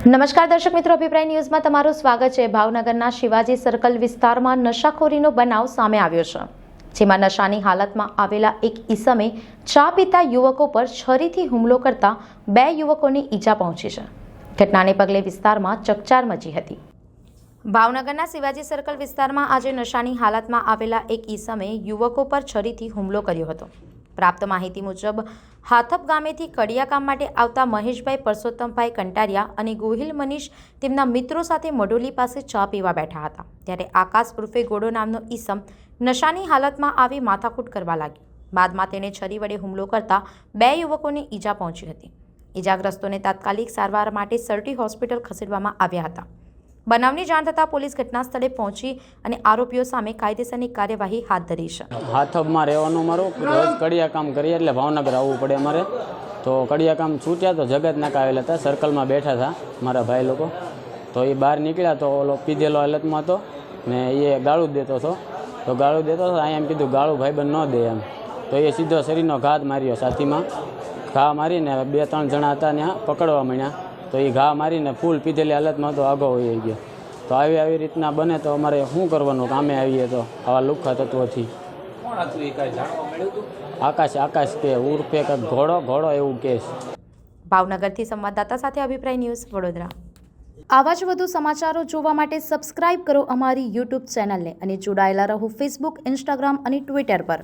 નમસ્કાર દર્શક મિત્રો, અભિપ્રાય ન્યૂઝમાં તમારું સ્વાગત છે। ભાવનગરના શિવાજી સર્કલ વિસ્તારમાં નશાખોરીનો બનાવ સામે આવ્યો છે, જેમાં નશાની હાલતમાં આવેલા એક ઈસમે ચા પીતા યુવકો પર છરીથી હુમલો કરતા 2 યુવકોને ઈજા પહોંચી છે। ઘટનાને પગલે વિસ્તારમાં ચકચાર મચી હતી। ભાવનગરના શિવાજી સર્કલ વિસ્તારમાં આજે નશાની હાલતમાં આવેલા એક ઈસમે યુવકો પર છરીથી હુમલો કર્યો હતો। પ્રાપ્ત માહિતી મુજબ હાથપ ગામેથી કડિયા કામ માટે આવતા મહેશભાઈ પરસોત્તમભાઈ કંટારિયા અને ગોહિલ મનીષ તેમના મિત્રો સાથે મઢોલી પાસે ચા પીવા બેઠા હતા, ત્યારે આકાશ ઉર્ફે ગોડો નામનો ઈસમ નશાની હાલતમાં આવી માથાકૂટ કરવા લાગ્યો। બાદમાં તેણે છરી વડે હુમલો કરતા 2 યુવકોને ઈજા પહોંચી હતી। ઈજાગ્રસ્તોને તાત્કાલિક સારવાર માટે સરટી હોસ્પિટલ ખસેડવામાં આવ્યા હતા। બનાવની જાણ થતાં પોલીસ ઘટના સ્થળે પહોંચી અને આરોપીઓ સામે કાયદેસરની કાર્યવાહી હાથ ધરી છે। હાથબમાં રહેવાનું મારું રોજ કડિયા કામ કરીએ એટલે ભાવનગર આવવું પડે અમારે। તો કડિયા કામ છૂટ્યા તો જગત નાકા આવેલા હતા, સર્કલમાં બેઠા હતા મારા ભાઈ લોકો। તો એ બહાર નીકળ્યા તો ઓલો પીધેલો હાલતમાં હતો ને એ ગાળું દેતો હતો। તો ગાળું દેતો હતો, અહીંયા એમ કીધું ગાળું ભાઈબંધ ન દે એમ। તો એ સીધો શરીરનો ઘાત માર્યો છાતીમાં। ઘા મારીને 2-3 જણા હતા ત્યાં પકડવા માંડ્યા। તો એ ઘા મારીને ફૂલ પીધેલી હાલતમાં તો આગો હોઈ ગયો। તો આવી રીતના બને તો અમારે શું કરવાનું? કામે આવીએ તો આવા લુખ્ખા તત્વોથી। આકાશ કે ઉર્ફે ઘોડો એવું કેસ। ભાવનગરથી સંવાદદાતા સાથે અભિપ્રાય ન્યૂઝ, વડોદરા। આવા જ વધુ સમાચારો જોવા માટે સબસ્ક્રાઇબ કરો અમારી YouTube ચેનલને અને જોડાયેલા રહો Facebook, Instagram અને Twitter પર।